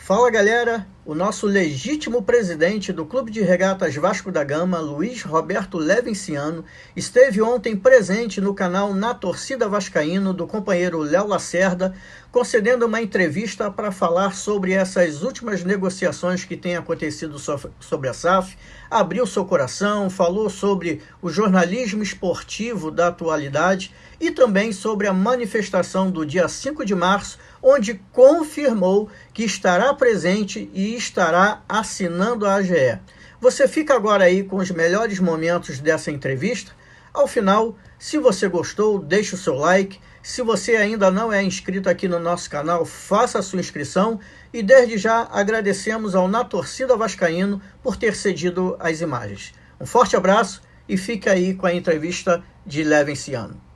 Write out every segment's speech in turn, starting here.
Fala galera, o nosso legítimo presidente do Clube de Regatas Vasco da Gama, Luiz Roberto Levinciano, esteve ontem presente no canal Na Torcida Vascaíno do companheiro Léo Lacerda, concedendo uma entrevista para falar sobre essas últimas negociações que têm acontecido sobre a SAF, abriu seu coração, falou sobre o jornalismo esportivo da atualidade e também sobre a manifestação do dia 5 de março, onde confirmou que estará presente e estará assinando a AGE. Você fica agora aí com os melhores momentos dessa entrevista. Ao final, se você gostou, deixe o seu like. Se você ainda não é inscrito aqui no nosso canal, faça a sua inscrição. E desde já agradecemos ao Na Torcida Vascaíno por ter cedido as imagens. Um forte abraço e fique aí com a entrevista de Levinciano.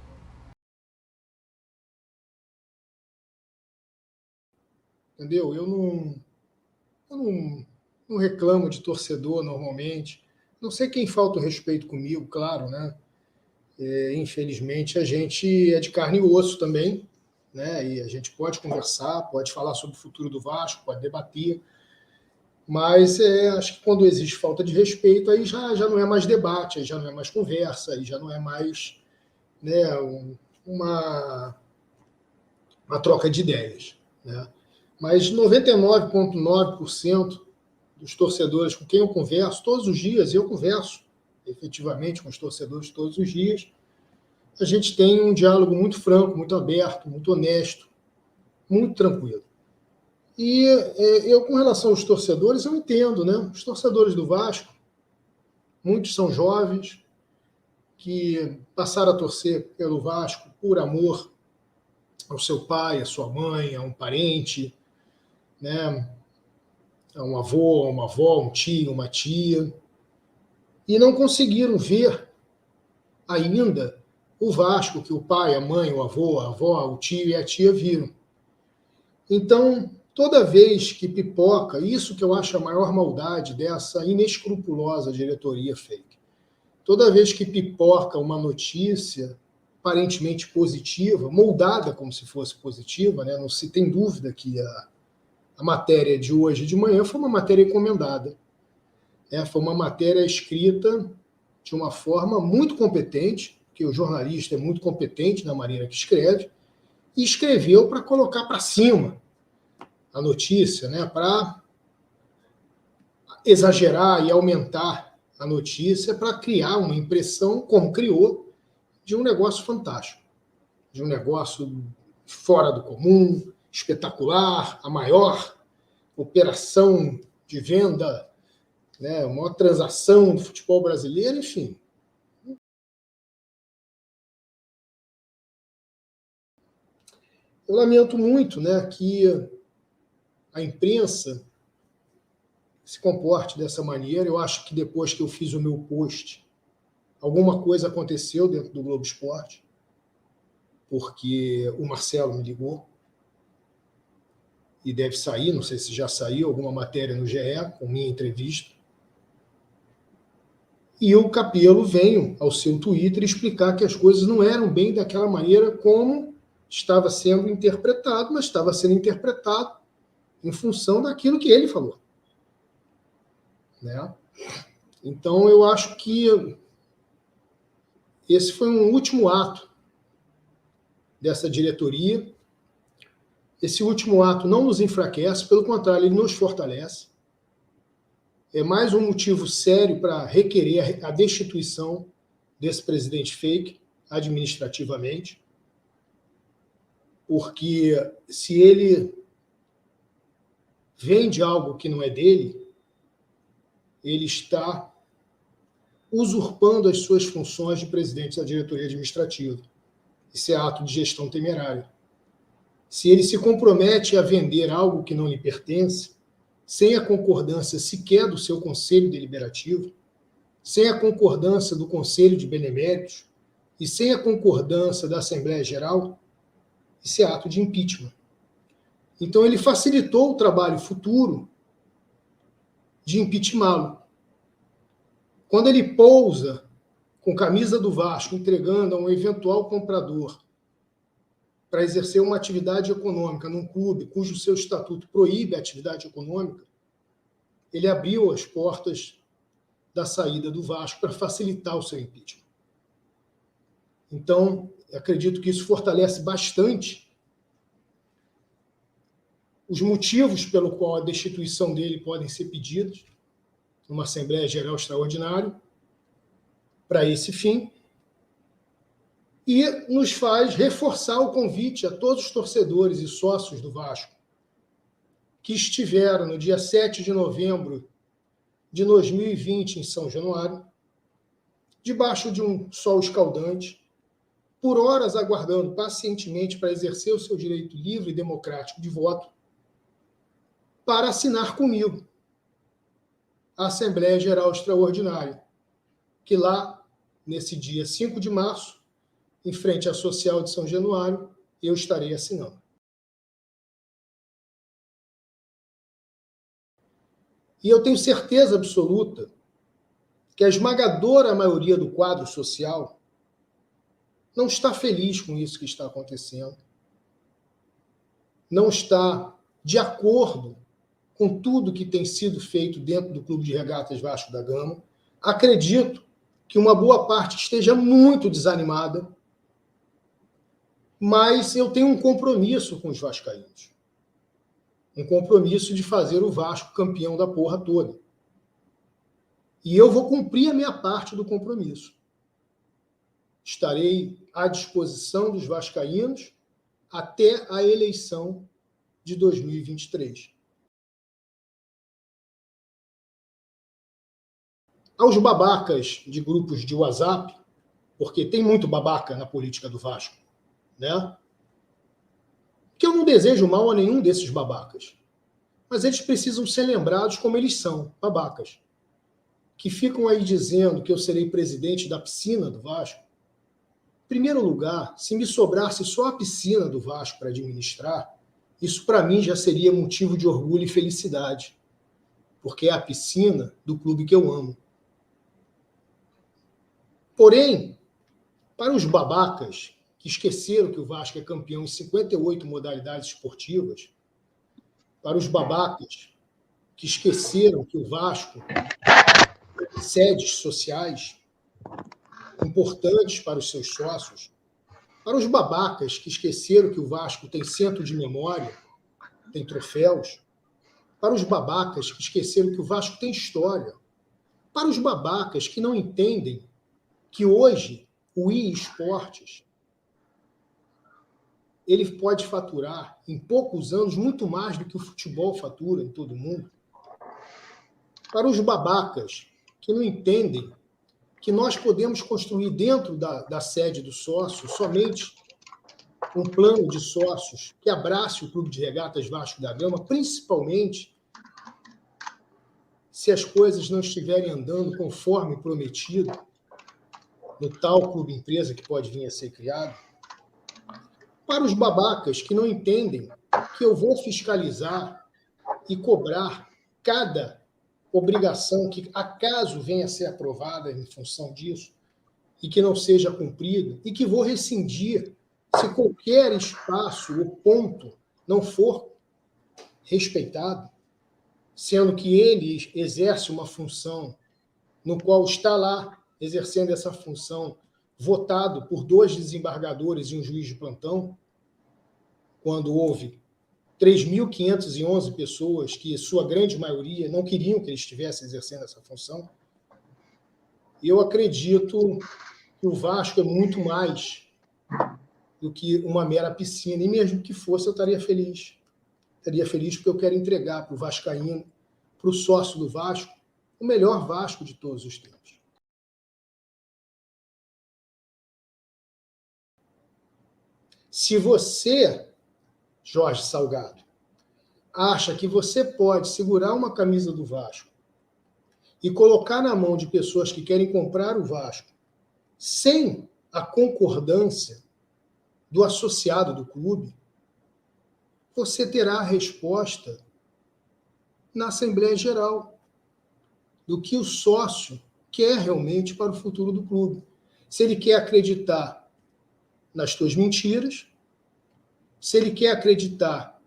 Entendeu? Eu não reclamo de torcedor normalmente. Não sei quem falta o respeito comigo, claro, né? Infelizmente, a gente é de carne e osso também, né? E a gente pode conversar, pode falar sobre o futuro do Vasco, pode debater, mas acho que quando existe falta de respeito, aí já não é mais debate, aí já não é mais conversa, aí já não é mais, né, uma troca de ideias, né? Mas 99,9% dos torcedores com quem eu converso todos os dias, e eu converso efetivamente com os torcedores todos os dias, a gente tem um diálogo muito franco, muito aberto, muito honesto, muito tranquilo. E eu, com relação aos torcedores, eu entendo, né? Os torcedores do Vasco, muitos são jovens, que passaram a torcer pelo Vasco por amor ao seu pai, à sua mãe, a um parente, né? A um avô, a uma avó, um tio, uma tia, e não conseguiram ver ainda o Vasco que o pai, a mãe, o avô, a avó, o tio e a tia viram. Então, toda vez que pipoca, isso que eu acho a maior maldade dessa inescrupulosa diretoria fake, toda vez que pipoca uma notícia aparentemente positiva, moldada como se fosse positiva, né? Não se tem dúvida que a matéria de hoje de manhã foi uma matéria encomendada. Foi uma matéria escrita de uma forma muito competente, porque o jornalista é muito competente na maneira que escreve, e escreveu para colocar para cima a notícia, né, para exagerar e aumentar a notícia, para criar uma impressão, como criou, de um negócio fantástico, de um negócio fora do comum, espetacular, a maior operação de venda, né, a maior transação do futebol brasileiro, enfim. Eu lamento muito, né, que a imprensa se comporte dessa maneira. Eu acho que depois que eu fiz o meu post, alguma coisa aconteceu dentro do Globo Esporte, porque o Marcelo me ligou e deve sair, não sei se já saiu, alguma matéria no GE com minha entrevista. E o Capello veio ao seu Twitter explicar que as coisas não eram bem daquela maneira como estava sendo interpretado, mas estava sendo interpretado em função daquilo que ele falou, né? Então, eu acho que esse foi um último ato dessa diretoria. Esse último ato não nos enfraquece, pelo contrário, ele nos fortalece. É mais um motivo sério para requerer a destituição desse presidente fake, administrativamente, porque se ele vende algo que não é dele, ele está usurpando as suas funções de presidente da diretoria administrativa. Isso é ato de gestão temerária. Se ele se compromete a vender algo que não lhe pertence, sem a concordância sequer do seu conselho deliberativo, sem a concordância do conselho de beneméritos e sem a concordância da Assembleia Geral, isso é ato de impeachment. Então ele facilitou o trabalho futuro de impeachmá-lo. Quando ele pousa com camisa do Vasco, entregando a um eventual comprador para exercer uma atividade econômica num clube cujo seu estatuto proíbe a atividade econômica, ele abriu as portas da saída do Vasco para facilitar o seu impeachment. Então, acredito que isso fortalece bastante os motivos pelo qual a destituição dele podem ser pedidos numa Assembleia Geral Extraordinária para esse fim, e nos faz reforçar o convite a todos os torcedores e sócios do Vasco que estiveram no dia 7 de novembro de 2020 em São Januário, debaixo de um sol escaldante, por horas aguardando pacientemente para exercer o seu direito livre e democrático de voto, para assinar comigo a Assembleia Geral Extraordinária, que lá, nesse dia 5 de março, em frente à Social de São Januário, eu estarei assinando. E eu tenho certeza absoluta que a esmagadora maioria do quadro social não está feliz com isso que está acontecendo, não está de acordo com tudo que tem sido feito dentro do Clube de Regatas Vasco da Gama. Acredito que uma boa parte esteja muito desanimada, mas eu tenho um compromisso com os vascaínos. Um compromisso de fazer o Vasco campeão da porra toda. E eu vou cumprir a minha parte do compromisso. Estarei à disposição dos vascaínos até a eleição de 2023. Aos babacas de grupos de WhatsApp, porque tem muito babaca na política do Vasco, né? Que eu não desejo mal a nenhum desses babacas. Mas eles precisam ser lembrados como eles são, babacas. Que ficam aí dizendo que eu serei presidente da piscina do Vasco. Em primeiro lugar, se me sobrasse só a piscina do Vasco para administrar, isso para mim já seria motivo de orgulho e felicidade. Porque é a piscina do clube que eu amo. Porém, para os babacas que esqueceram que o Vasco é campeão em 58 modalidades esportivas, para os babacas que esqueceram que o Vasco tem sedes sociais importantes para os seus sócios, para os babacas que esqueceram que o Vasco tem centro de memória, tem troféus, para os babacas que esqueceram que o Vasco tem história, para os babacas que não entendem que hoje o eSportes ele pode faturar, em poucos anos, muito mais do que o futebol fatura em todo o mundo. Para os babacas que não entendem que nós podemos construir dentro da sede do sócio somente um plano de sócios que abrace o Clube de Regatas Vasco da Gama, principalmente se as coisas não estiverem andando conforme prometido no tal clube empresa que pode vir a ser criado. Para os babacas que não entendem que eu vou fiscalizar e cobrar cada obrigação que acaso venha a ser aprovada em função disso e que não seja cumprida, e que vou rescindir se qualquer espaço ou ponto não for respeitado, sendo que ele exerce uma função no qual está lá exercendo essa função votado por 2 desembargadores e um juiz de plantão, quando houve 3.511 pessoas que, sua grande maioria, não queriam que ele estivesse exercendo essa função. Eu acredito que o Vasco é muito mais do que uma mera piscina, e mesmo que fosse, eu estaria feliz. Estaria feliz porque eu quero entregar para o vascaíno, para o sócio do Vasco, o melhor Vasco de todos os tempos. Se você, Jorge Salgado, acha que você pode segurar uma camisa do Vasco e colocar na mão de pessoas que querem comprar o Vasco sem a concordância do associado do clube, você terá a resposta na Assembleia Geral do que o sócio quer realmente para o futuro do clube. Se ele quer acreditar nas tuas mentiras, se ele quer acreditar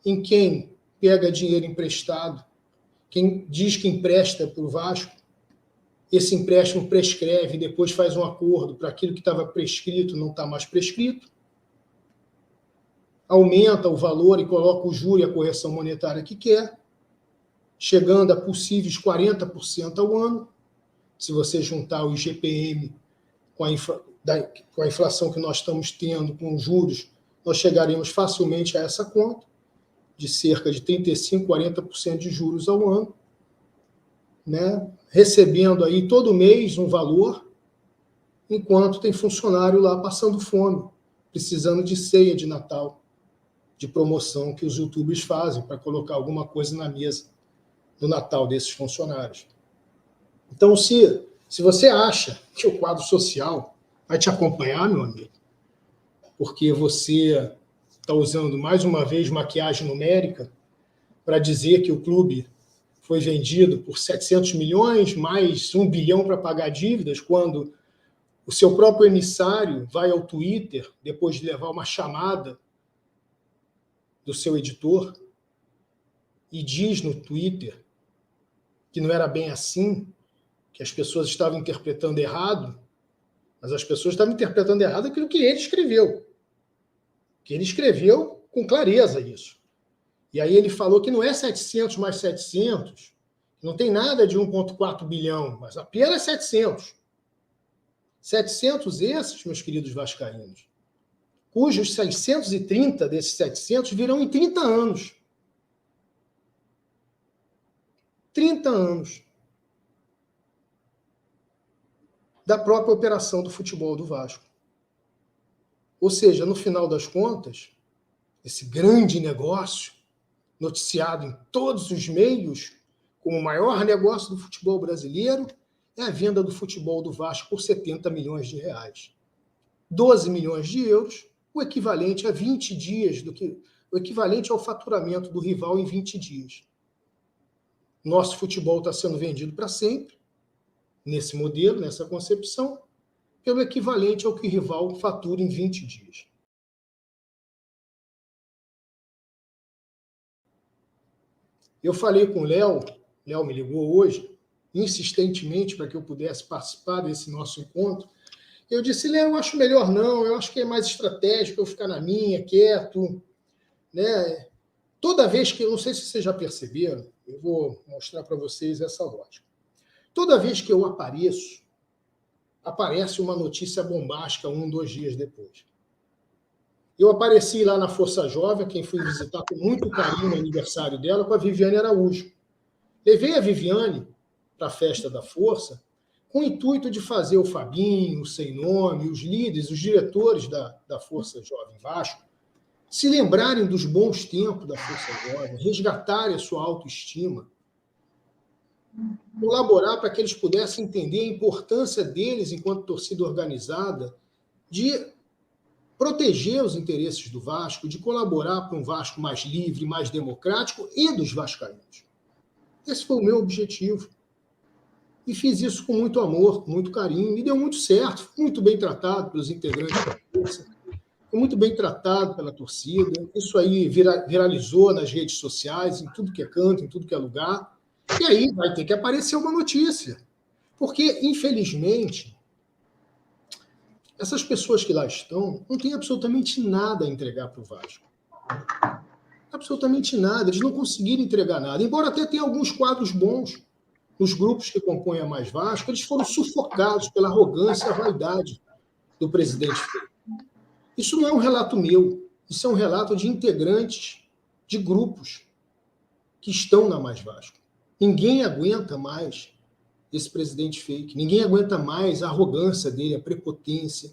em quem pega dinheiro emprestado, quem diz que empresta para o Vasco, esse empréstimo prescreve e depois faz um acordo para aquilo que estava prescrito não está mais prescrito, aumenta o valor e coloca o juro e a correção monetária que quer, chegando a possíveis 40% ao ano. Se você juntar o IGPM com a inflação que nós estamos tendo, com os juros, nós chegaremos facilmente a essa conta, de cerca de 35%, 40% de juros ao ano, né? Recebendo aí todo mês um valor, enquanto tem funcionário lá passando fome, precisando de ceia de Natal, de promoção que os youtubers fazem para colocar alguma coisa na mesa do Natal desses funcionários. Então, se você acha que o quadro social vai te acompanhar, meu amigo, porque você está usando, mais uma vez, maquiagem numérica para dizer que o clube foi vendido por 700 milhões, mais 1 bilhão para pagar dívidas, quando o seu próprio emissário vai ao Twitter, depois de levar uma chamada do seu editor, e diz no Twitter que não era bem assim, que as pessoas estavam interpretando errado, mas as pessoas estavam interpretando errado aquilo que ele escreveu. Que ele escreveu com clareza isso. E aí ele falou que não é 700 mais 700, não tem nada de 1,4 bilhão, mas apenas 700. 700 esses, meus queridos vascaínos, cujos 630 desses 700 virão em 30 anos. 30 anos da própria operação do futebol do Vasco. Ou seja, no final das contas, esse grande negócio, noticiado em todos os meios como o maior negócio do futebol brasileiro, é a venda do futebol do Vasco por 70 milhões de reais. 12 milhões de euros, o equivalente a 20 dias, o equivalente ao faturamento do rival em 20 dias. Nosso futebol está sendo vendido para sempre, nesse modelo, nessa concepção, pelo equivalente ao que o rival fatura em 20 dias. Eu falei com o Léo me ligou hoje, insistentemente, para que eu pudesse participar desse nosso encontro. Eu disse, Léo, eu acho melhor não, eu acho que é mais estratégico eu ficar na minha, quieto, né? Toda vez que, eu não sei se vocês já perceberam, eu vou mostrar para vocês essa lógica. Toda vez que eu aparece uma notícia bombástica 1, 2 dias depois. Eu apareci lá na Força Jovem, quem fui visitar com muito carinho no aniversário dela, com a Viviane Araújo. Levei a Viviane para a festa da Força com o intuito de fazer o Fabinho, o Sem Nome, os líderes, os diretores da Força Jovem Vasco se lembrarem dos bons tempos da Força Jovem, resgatarem a sua autoestima, colaborar para que eles pudessem entender a importância deles, enquanto torcida organizada, de proteger os interesses do Vasco, de colaborar para um Vasco mais livre, mais democrático e dos vascaínos. Esse foi o meu objetivo. E fiz isso com muito amor, com muito carinho, e deu muito certo, fui muito bem tratado pelos integrantes da força, fui muito bem tratado pela torcida. Isso aí viralizou nas redes sociais, em tudo que é canto, em tudo que é lugar. E aí vai ter que aparecer uma notícia. Porque, infelizmente, essas pessoas que lá estão não têm absolutamente nada a entregar para o Vasco. Absolutamente nada. Eles não conseguiram entregar nada. Embora até tenha alguns quadros bons nos grupos que compõem a Mais Vasco, eles foram sufocados pela arrogância e a vaidade do presidente Frei. Isso não é um relato meu. Isso é um relato de integrantes de grupos que estão na Mais Vasco. Ninguém aguenta mais esse presidente fake. Ninguém aguenta mais a arrogância dele, a prepotência,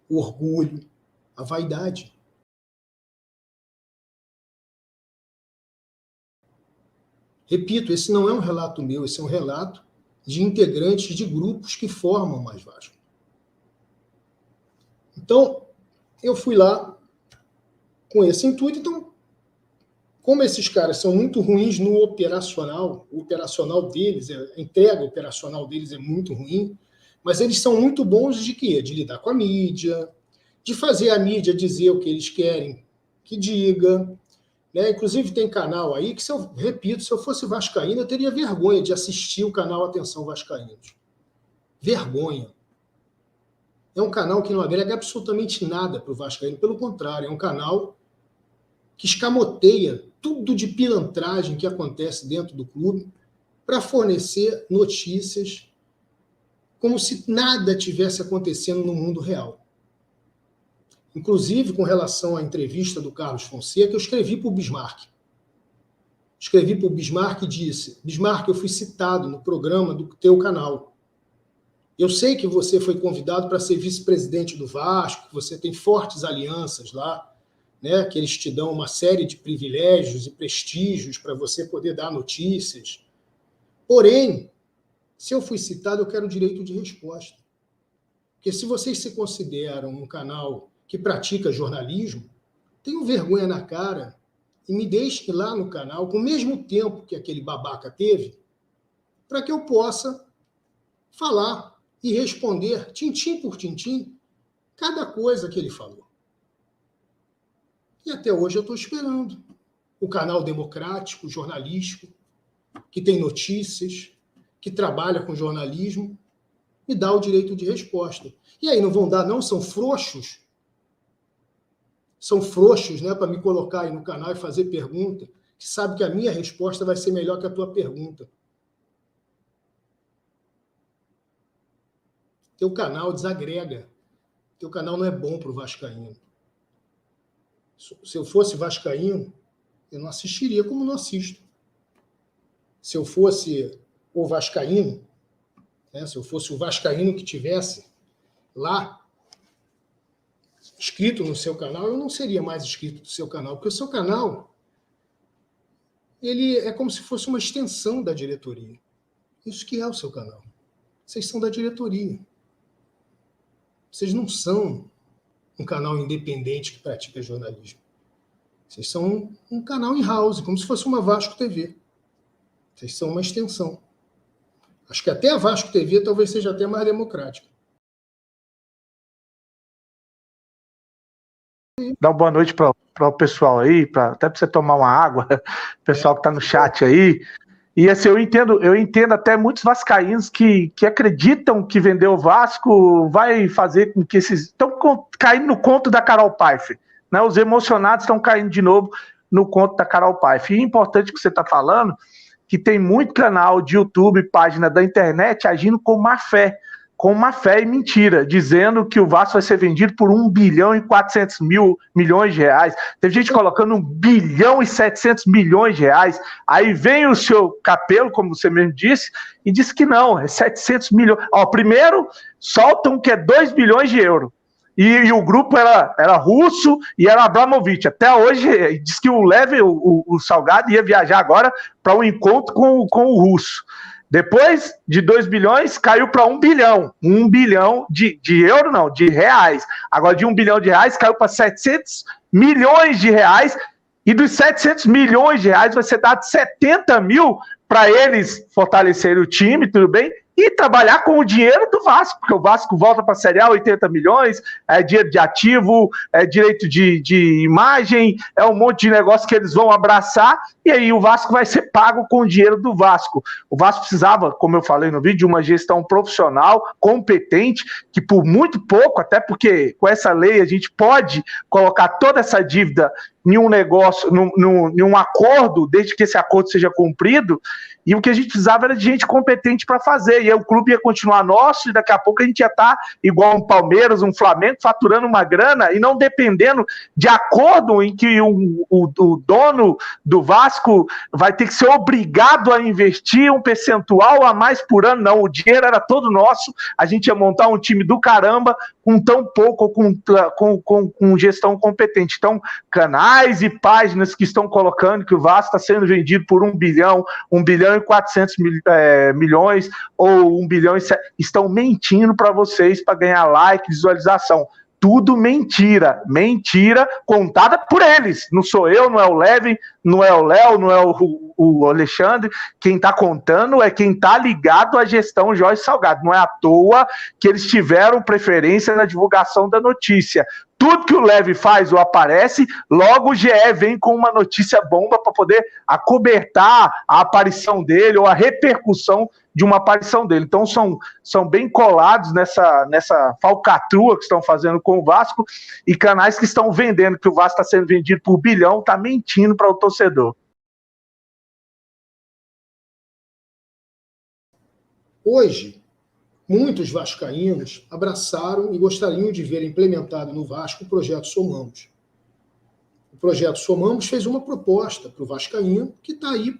o orgulho, a vaidade. Repito, esse não é um relato meu, esse é um relato de integrantes de grupos que formam Mais Vasco. Então, eu fui lá com esse intuito. Então, como esses caras são muito ruins no operacional, o operacional deles, a entrega operacional deles é muito ruim, mas eles são muito bons de quê? De lidar com a mídia, de fazer a mídia dizer o que eles querem que diga, né? Inclusive tem canal aí que, repito, se eu fosse vascaíno, eu teria vergonha de assistir o canal Atenção Vascaínos. Vergonha. É um canal que não agrega absolutamente nada para o vascaíno, pelo contrário, é um canal que escamoteia tudo de pilantragem que acontece dentro do clube para fornecer notícias como se nada tivesse acontecendo no mundo real. Inclusive, com relação à entrevista do Carlos Fonseca, eu escrevi para o Bismarck. Escrevi para o Bismarck e disse: Bismarck, eu fui citado no programa do teu canal. Eu sei que você foi convidado para ser vice-presidente do Vasco, que você tem fortes alianças lá, né, que eles te dão uma série de privilégios e prestígios para você poder dar notícias. Porém, se eu fui citado, eu quero direito de resposta. Porque se vocês se consideram um canal que pratica jornalismo, tenham vergonha na cara e me deixem lá no canal com o mesmo tempo que aquele babaca teve, para que eu possa falar e responder, tintim por tintim, cada coisa que ele falou. E até hoje eu estou esperando. O canal democrático, jornalístico, que tem notícias, que trabalha com jornalismo, me dá o direito de resposta. E aí não vão dar, não? São frouxos? São frouxos, né, para me colocar aí no canal e fazer pergunta, que sabe que a minha resposta vai ser melhor que a tua pergunta. Teu canal desagrega. Teu canal não é bom para o vascaíno. Se eu fosse vascaíno, eu não assistiria como não assisto. Se eu fosse o vascaíno, né, se eu fosse o vascaíno que tivesse lá, inscrito no seu canal, eu não seria mais inscrito no seu canal, porque o seu canal ele é como se fosse uma extensão da diretoria. Isso que é o seu canal. Vocês são da diretoria. Vocês não são um canal independente que pratica jornalismo. Vocês são um canal in-house, como se fosse uma Vasco TV. Vocês são uma extensão. Acho que até a Vasco TV talvez seja até mais democrática. Dá uma boa noite para o pessoal aí, até para você tomar uma água, o pessoal que está no chat aí. E assim, eu entendo até muitos vascaínos que acreditam que vender o Vasco vai fazer com que esses... Estão caindo no conto da Carol Pfeiffer, né? Os emocionados estão caindo de novo no conto da Carol Pfeiffer. E é importante que você está falando que tem muito canal de YouTube, página da internet, agindo com má fé e mentira, dizendo que o Vasco vai ser vendido por 1 bilhão e 400 milhões de reais. Teve gente colocando 1 bilhão e 700 milhões de reais. Aí vem o seu Capello, como você mesmo disse, e diz que não, é 700 milhões. Ó, primeiro, soltam que é 2 bilhões de euros. E o grupo era russo e era Abramovich. Até hoje, diz que o Salgado ia viajar agora para um encontro com o russo. Depois de 2 bilhões, caiu para 1 bilhão. 1 bilhão de euro, não, de reais. Agora, de 1 bilhão de reais, caiu para 700 milhões de reais. E dos 700 milhões de reais, vai ser dado 70 mil para eles fortalecerem o time, tudo bem? E trabalhar com o dinheiro do Vasco, porque o Vasco volta para a Série A 80 milhões, é dinheiro de ativo, é direito de imagem, é um monte de negócio que eles vão abraçar, e aí o Vasco vai ser pago com o dinheiro do Vasco. O Vasco precisava, como eu falei no vídeo, de uma gestão profissional, competente, que por muito pouco, até porque com essa lei a gente pode colocar toda essa dívida em um negócio, em um acordo, desde que esse acordo seja cumprido, e o que a gente precisava era de gente competente para fazer, e aí o clube ia continuar nosso, e daqui a pouco a gente ia estar igual um Palmeiras, um Flamengo, faturando uma grana, e não dependendo de acordo em que o dono do Vasco vai ter que ser obrigado a investir um percentual a mais por ano. Não, o dinheiro era todo nosso, a gente ia montar um time do caramba, com tão pouco, com gestão competente. Então, canais e páginas que estão colocando que o Vasco está sendo vendido por 1 bilhão e 400 milhões, ou 1 bilhão e 7, estão mentindo para vocês para ganhar like, visualização. Tudo mentira contada por eles. Não sou eu, não é o Levin, não é o Léo, não é o Alexandre. Quem está contando é quem está ligado à gestão Jorge Salgado. Não é à toa que eles tiveram preferência na divulgação da notícia. tudo que o Leve faz ou aparece, logo o GE vem com uma notícia bomba para poder acobertar a aparição dele ou a repercussão de uma aparição dele. Então são bem colados nessa falcatrua que estão fazendo com o Vasco, e canais que estão vendendo que o Vasco está sendo vendido por bilhão, está mentindo para o torcedor. Hoje, muitos vascaínos abraçaram e gostariam de ver implementado no Vasco o projeto Somamos. O projeto Somamos fez uma proposta para o vascaíno, que está aí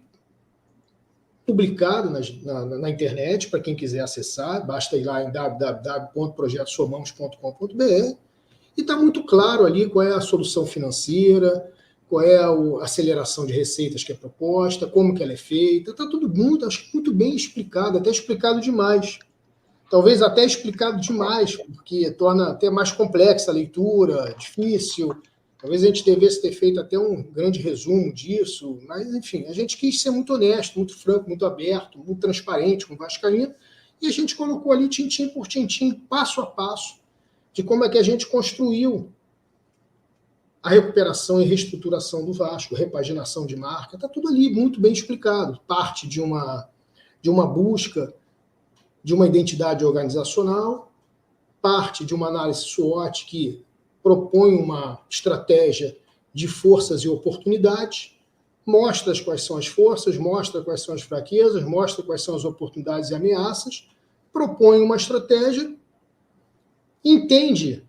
publicado na internet, para quem quiser acessar, basta ir lá em www.projetosomamos.com.br, e está muito claro ali qual é a solução financeira, qual é a aceleração de receitas que é proposta, como que ela é feita, está tudo acho que muito bem explicado, até explicado demais. Talvez até explicado demais, porque torna até mais complexa a leitura, difícil. Talvez a gente devesse ter feito até um grande resumo disso, mas, enfim, a gente quis ser muito honesto, muito franco, muito aberto, muito transparente com o vascaíno, e a gente colocou ali tintim por tintim, passo a passo, de como é que a gente construiu a recuperação e reestruturação do Vasco, repaginação de marca, está tudo ali muito bem explicado. Parte de uma busca de uma identidade organizacional, parte de uma análise SWOT que propõe uma estratégia de forças e oportunidades, mostra quais são as forças, mostra quais são as fraquezas, mostra quais são as oportunidades e ameaças, propõe uma estratégia, entende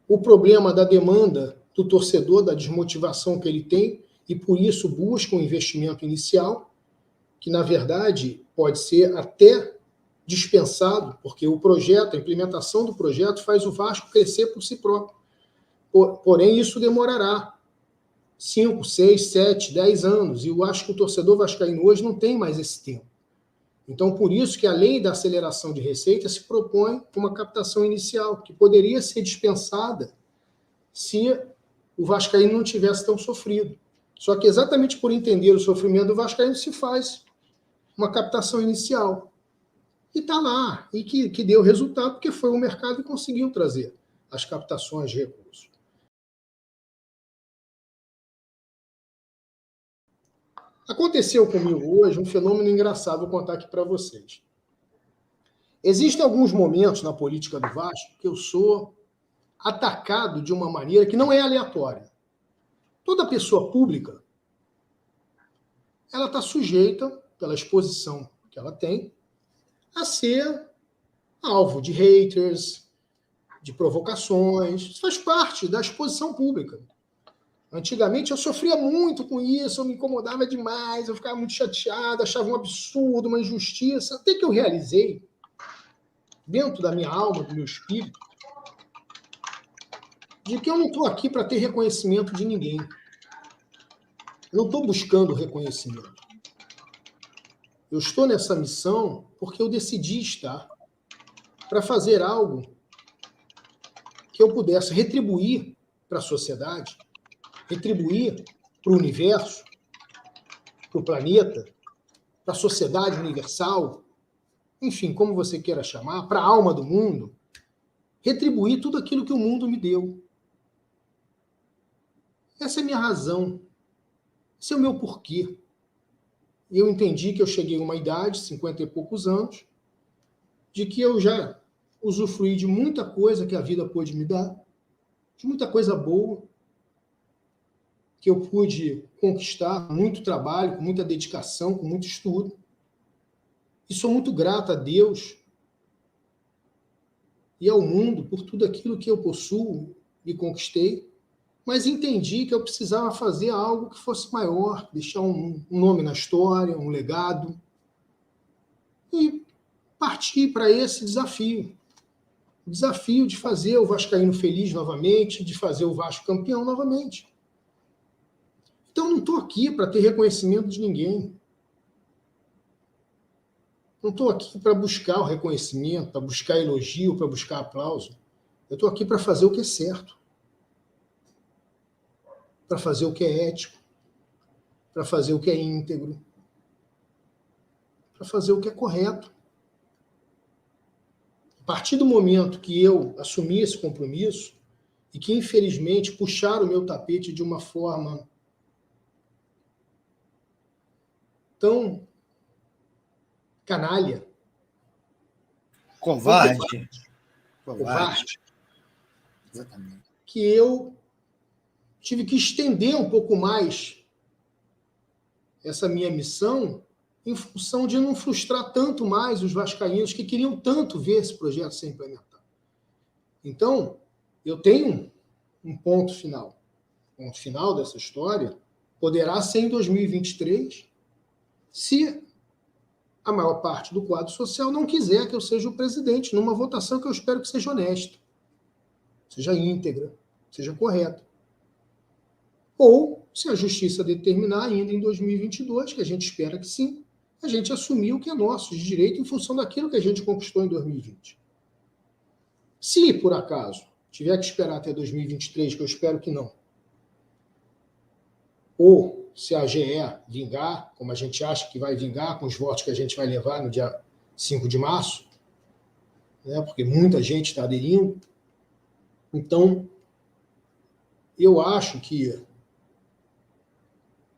o problema da demanda do torcedor, da desmotivação que ele tem, e por isso busca um investimento inicial, que na verdade pode ser até dispensado, porque o projeto, a implementação do projeto faz o Vasco crescer por si próprio. Porém, isso demorará 5, 6, 7, 10 anos, e eu acho que o torcedor vascaíno hoje não tem mais esse tempo. Então, por isso que a lei da aceleração de receita se propõe uma captação inicial, que poderia ser dispensada se o vascaíno não tivesse tão sofrido. Só que exatamente por entender o sofrimento do vascaíno se faz uma captação inicial. E está lá, e que deu resultado, porque foi o mercado e conseguiu trazer as captações de recursos. Aconteceu comigo hoje um fenômeno engraçado, vou contar aqui para vocês. Existem alguns momentos na política do Vasco que eu sou atacado de uma maneira que não é aleatória. Toda pessoa pública, ela está sujeita, pela exposição que ela tem, a ser alvo de haters, de provocações. Isso faz parte da exposição pública. Antigamente eu sofria muito com isso, eu me incomodava demais, eu ficava muito chateado, achava um absurdo, uma injustiça, até que eu realizei, dentro da minha alma, do meu espírito, de que eu não estou aqui para ter reconhecimento de ninguém. Eu não estou buscando reconhecimento. Eu estou nessa missão porque eu decidi estar para fazer algo que eu pudesse retribuir para a sociedade, retribuir para o universo, para o planeta, para a sociedade universal, enfim, como você queira chamar, para a alma do mundo, retribuir tudo aquilo que o mundo me deu. Essa é a minha razão, esse é o meu porquê. E eu entendi que eu cheguei a uma idade, 50 e poucos anos, de que eu já usufruí de muita coisa que a vida pôde me dar, de muita coisa boa, que eu pude conquistar com muito trabalho, com muita dedicação, com muito estudo. E sou muito grato a Deus e ao mundo por tudo aquilo que eu possuo e conquistei, mas entendi que eu precisava fazer algo que fosse maior, deixar um nome na história, um legado, e parti para esse desafio. O desafio de fazer o vascaíno feliz novamente, de fazer o Vasco campeão novamente. Então, não estou aqui para ter reconhecimento de ninguém. Não estou aqui para buscar o reconhecimento, para buscar elogio, para buscar aplauso. Eu estou aqui para fazer o que é certo, para fazer o que é ético, para fazer o que é íntegro, para fazer o que é correto. A partir do momento que eu assumi esse compromisso, e que, infelizmente, puxaram o meu tapete de uma forma tão canalha. Covarde. Exatamente. Que eu tive que estender um pouco mais essa minha missão em função de não frustrar tanto mais os vascaínos que queriam tanto ver esse projeto ser implementado. Então, eu tenho um ponto final. O ponto final dessa história poderá ser em 2023, se a maior parte do quadro social não quiser que eu seja o presidente, numa votação que eu espero que seja honesta, seja íntegra, seja correta. Ou, se a justiça determinar ainda em 2022, que a gente espera que sim, a gente assumir o que é nosso de direito em função daquilo que a gente conquistou em 2020. Se, por acaso, tiver que esperar até 2023, que eu espero que não, ou se a GE vingar, como a gente acha que vai vingar, com os votos que a gente vai levar no dia 5 de março, né, porque muita gente está aderindo, então, eu acho que,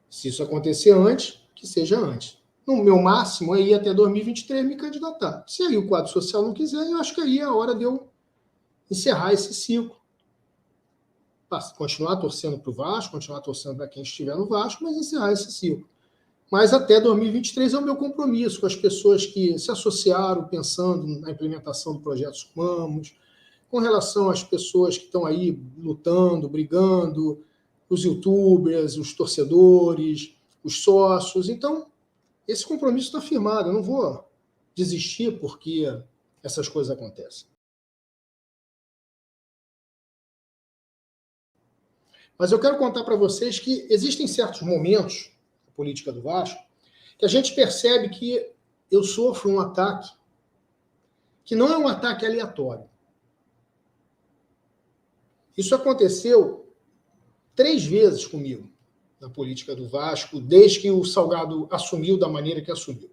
se isso acontecer antes, que seja antes. No meu máximo é ir até 2023 me candidatar. Se aí o quadro social não quiser, eu acho que aí é a hora de eu encerrar esse ciclo. Continuar torcendo para o Vasco, continuar torcendo para quem estiver no Vasco, mas encerrar esse ciclo. Mas até 2023 é o meu compromisso com as pessoas que se associaram pensando na implementação do projeto Sumamos, com relação às pessoas que estão aí lutando, brigando, os youtubers, os torcedores, os sócios. Então, esse compromisso está firmado. Eu não vou desistir porque essas coisas acontecem. Mas eu quero contar para vocês que existem certos momentos na política do Vasco que a gente percebe que eu sofro um ataque que não é um ataque aleatório. Isso aconteceu 3 vezes comigo na política do Vasco, desde que o Salgado assumiu da maneira que assumiu.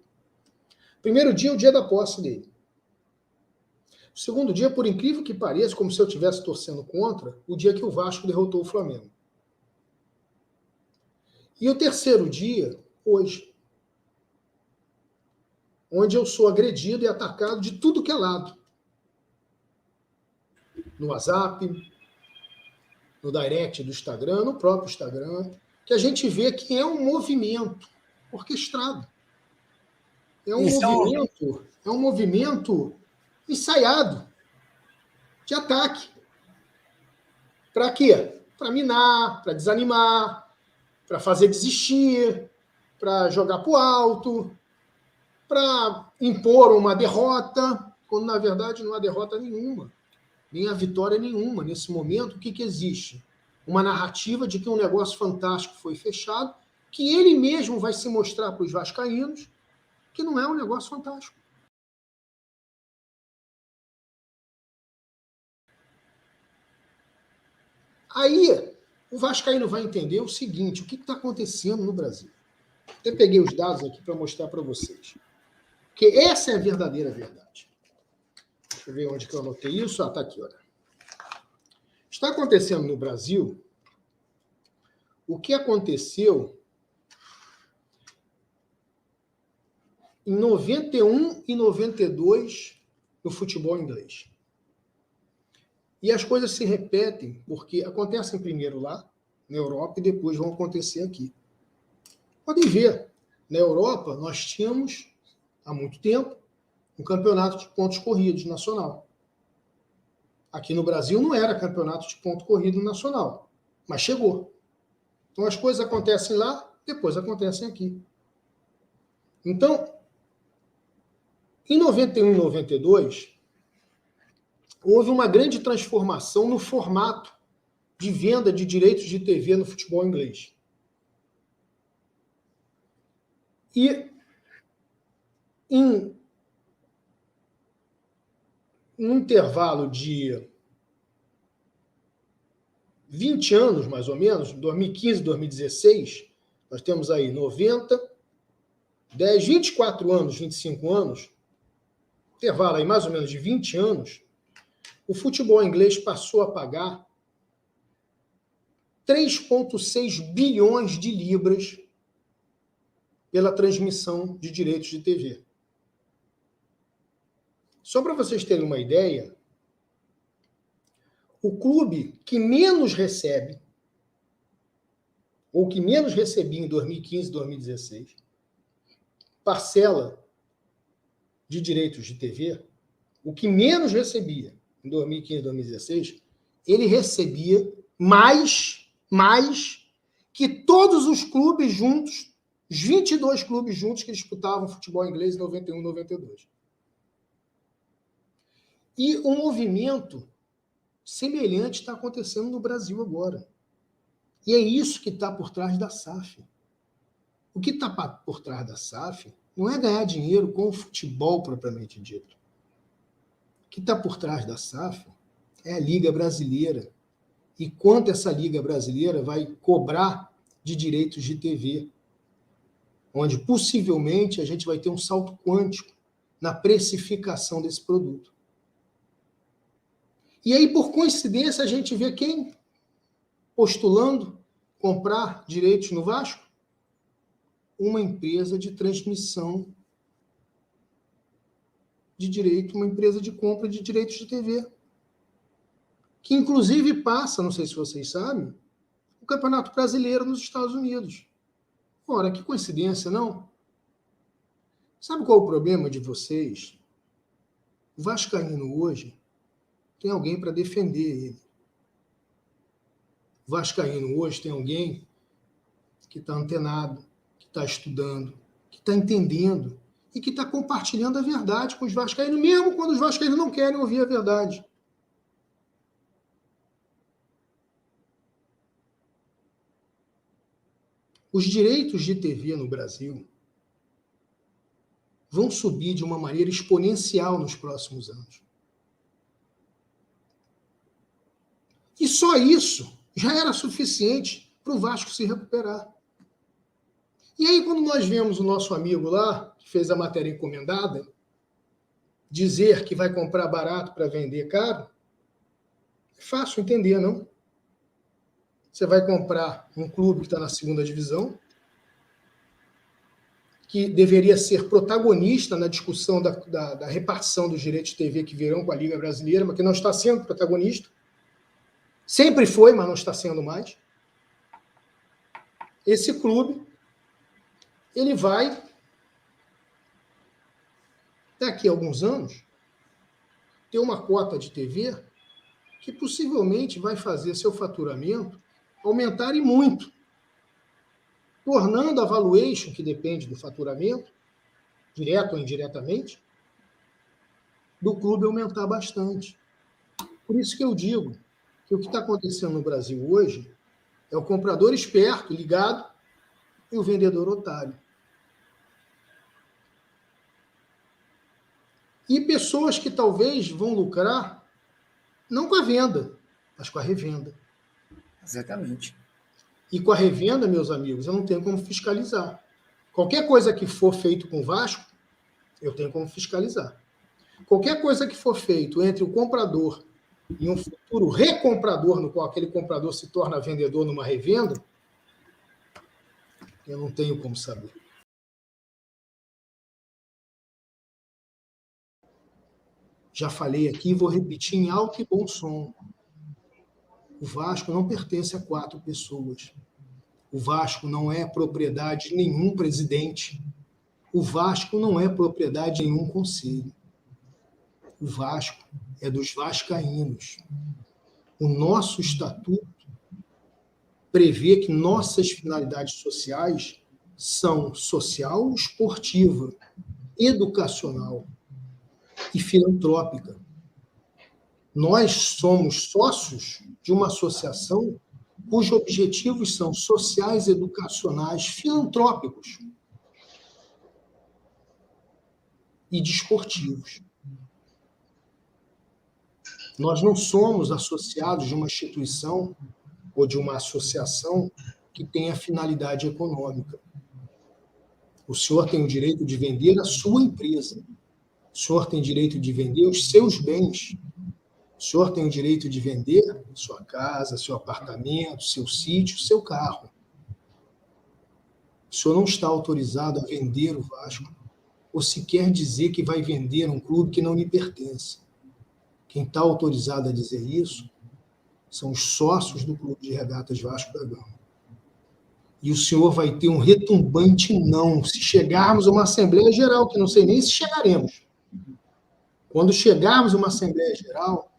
Primeiro dia, o dia da posse dele. O segundo dia, por incrível que pareça, como se eu estivesse torcendo contra, o dia que o Vasco derrotou o Flamengo. E o terceiro dia, hoje, onde eu sou agredido e atacado de tudo que é lado. No WhatsApp, no direct do Instagram, no próprio Instagram, que a gente vê que é um movimento orquestrado. É um movimento ensaiado de ataque. Para quê? Para minar, para desanimar, para fazer desistir, para jogar para o alto, para impor uma derrota, quando na verdade não há derrota nenhuma, nem há vitória nenhuma. Nesse momento, o que existe? Uma narrativa de que um negócio fantástico foi fechado, que ele mesmo vai se mostrar para os vascaínos que não é um negócio fantástico. Aí, o vascaíno vai entender o seguinte, o que está acontecendo no Brasil. Até peguei os dados aqui para mostrar para vocês. Porque essa é a verdadeira verdade. Deixa eu ver onde que eu anotei isso. Está aqui, olha. Está acontecendo no Brasil o que aconteceu em 91 e 92 no futebol inglês. E as coisas se repetem porque acontecem primeiro lá, na Europa, e depois vão acontecer aqui. Podem ver, na Europa nós tínhamos, há muito tempo, um campeonato de pontos corridos nacional. Aqui no Brasil não era campeonato de ponto corrido nacional, mas chegou. Então as coisas acontecem lá, depois acontecem aqui. Então, em 91 e 92, houve uma grande transformação no formato de venda de direitos de TV no futebol inglês. E em um intervalo de 20 anos, mais ou menos, 2015, 2016, nós temos aí 90, 10, 24 anos, 25 anos, intervalo aí mais ou menos de 20 anos, o futebol inglês passou a pagar 3,6 bilhões de libras pela transmissão de direitos de TV. Só para vocês terem uma ideia, o clube que menos recebe, ou que menos recebia em 2015 e 2016, parcela de direitos de TV, o que menos recebia em 2015 e 2016, ele recebia mais que todos os clubes juntos, os 22 clubes juntos que disputavam futebol inglês em 91 e 92. E um movimento semelhante está acontecendo no Brasil agora. E é isso que está por trás da SAF. O que está por trás da SAF não é ganhar dinheiro com o futebol propriamente dito. O que está por trás da SAF é a Liga Brasileira. E quanto essa Liga Brasileira vai cobrar de direitos de TV, onde possivelmente a gente vai ter um salto quântico na precificação desse produto. E aí, por coincidência, a gente vê quem postulando comprar direitos no Vasco? Uma empresa de transmissão de direito, uma empresa de compra de direitos de TV, que inclusive passa, não sei se vocês sabem, o Campeonato Brasileiro nos Estados Unidos. Ora, que coincidência, não? Sabe qual é o problema de vocês? O vascaíno hoje tem alguém para defender ele. O vascaíno hoje tem alguém que está antenado, que está estudando, que está entendendo e que está compartilhando a verdade com os vascaínos, mesmo quando os vascaínos não querem ouvir a verdade. Os direitos de TV no Brasil vão subir de uma maneira exponencial nos próximos anos. E só isso já era suficiente para o Vasco se recuperar. E aí, quando nós vemos o nosso amigo lá, que fez a matéria encomendada, dizer que vai comprar barato para vender caro, é fácil entender, não? Você vai comprar um clube que está na segunda divisão, que deveria ser protagonista na discussão da repartição dos direitos de TV que virão com a Liga Brasileira, mas que não está sendo protagonista. Sempre foi, mas não está sendo mais. Esse clube, ele vai, daqui a alguns anos, ter uma cota de TV que possivelmente vai fazer seu faturamento aumentar e muito, tornando a valuation, que depende do faturamento, direto ou indiretamente, do clube aumentar bastante. Por isso que eu digo que o que está acontecendo no Brasil hoje é o comprador esperto, ligado, e o vendedor otário. E pessoas que talvez vão lucrar não com a venda, mas com a revenda. Exatamente. E com a revenda, meus amigos, eu não tenho como fiscalizar. Qualquer coisa que for feito com o Vasco, eu tenho como fiscalizar. Qualquer coisa que for feito entre o comprador e um futuro recomprador, no qual aquele comprador se torna vendedor numa revenda, eu não tenho como saber. Já falei aqui e vou repetir em alto e bom som. O Vasco não pertence a 4 pessoas. O Vasco não é propriedade de nenhum presidente. O Vasco não é propriedade de nenhum conselho. O Vasco é dos vascaínos. O nosso estatuto prevê que nossas finalidades sociais são social, esportiva, educacional e filantrópica. Nós somos sócios de uma associação cujos objetivos são sociais, educacionais, filantrópicos e desportivos. Nós não somos associados de uma instituição ou de uma associação que tenha finalidade econômica. O senhor tem o direito de vender a sua empresa. O senhor tem direito de vender os seus bens. O senhor tem o direito de vender sua casa, seu apartamento, seu sítio, seu carro. O senhor não está autorizado a vender o Vasco, ou sequer dizer que vai vender um clube que não lhe pertence. Quem está autorizado a dizer isso são os sócios do Clube de Regatas Vasco da Gama. E o senhor vai ter um retumbante não, se chegarmos a uma Assembleia Geral, que não sei nem se chegaremos. Quando chegarmos a uma Assembleia Geral,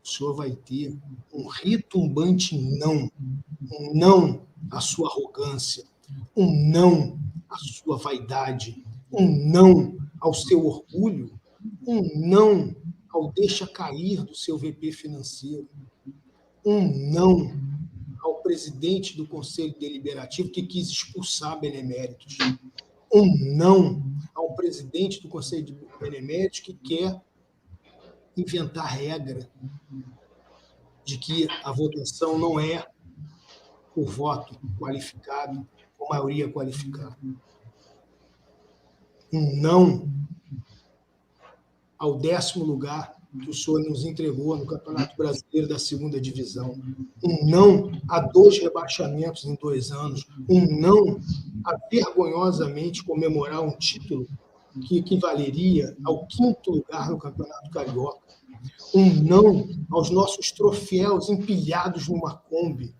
o senhor vai ter um retumbante não. Um não à sua arrogância, um não à sua vaidade, um não ao seu orgulho, um não ao deixa cair do seu VP financeiro, um não ao presidente do Conselho Deliberativo que quis expulsar beneméritos, um não ao presidente do Conselho de Beneméritos que quer inventar regra de que a votação não é por voto qualificado ou maioria qualificada. Um não ao 10º lugar que o senhor nos entregou no Campeonato Brasileiro da 2ª Divisão. Um não a 2 rebaixamentos em 2 anos. Um não a vergonhosamente comemorar um título que equivaleria ao 5º lugar no Campeonato Carioca. Um não aos nossos troféus empilhados numa Kombi.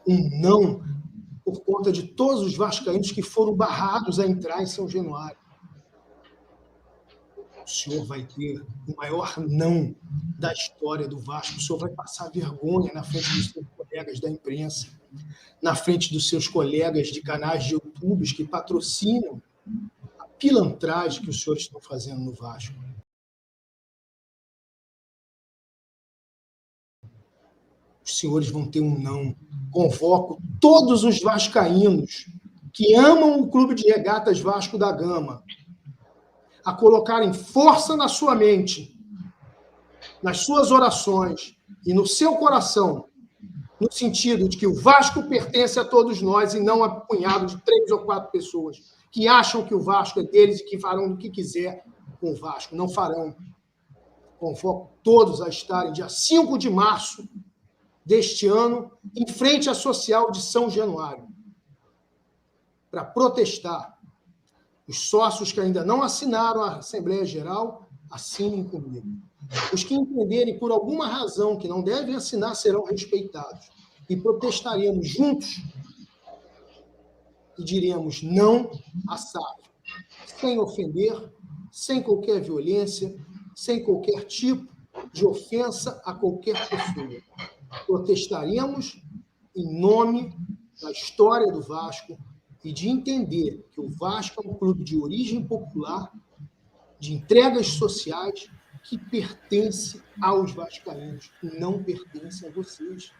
Um não por conta de todos os vascaínos que foram barrados a entrar em São Januário. O senhor vai ter o maior não da história do Vasco. O senhor vai passar vergonha na frente dos seus colegas da imprensa, na frente dos seus colegas de canais de YouTube que patrocinam a pilantragem que os senhores estão fazendo no Vasco. Os senhores vão ter um não. Convoco todos os vascaínos que amam o Clube de Regatas Vasco da Gama a colocarem força na sua mente, nas suas orações e no seu coração, no sentido de que o Vasco pertence a todos nós e não a um punhado de 3 ou 4 pessoas que acham que o Vasco é deles e que farão o que quiser com o Vasco. Não farão. Convoco todos a estarem dia 5 de março deste ano em frente à Social de São Januário para protestar. Os sócios que ainda não assinaram a Assembleia Geral, assinem comigo. Os que entenderem por alguma razão que não devem assinar serão respeitados. E protestaremos juntos e diremos não à SAF, sem ofender, sem qualquer violência, sem qualquer tipo de ofensa a qualquer pessoa. Protestaremos em nome da história do Vasco e de entender que o Vasco é um clube de origem popular, de entregas sociais, que pertence aos vascaínos e não pertence a vocês.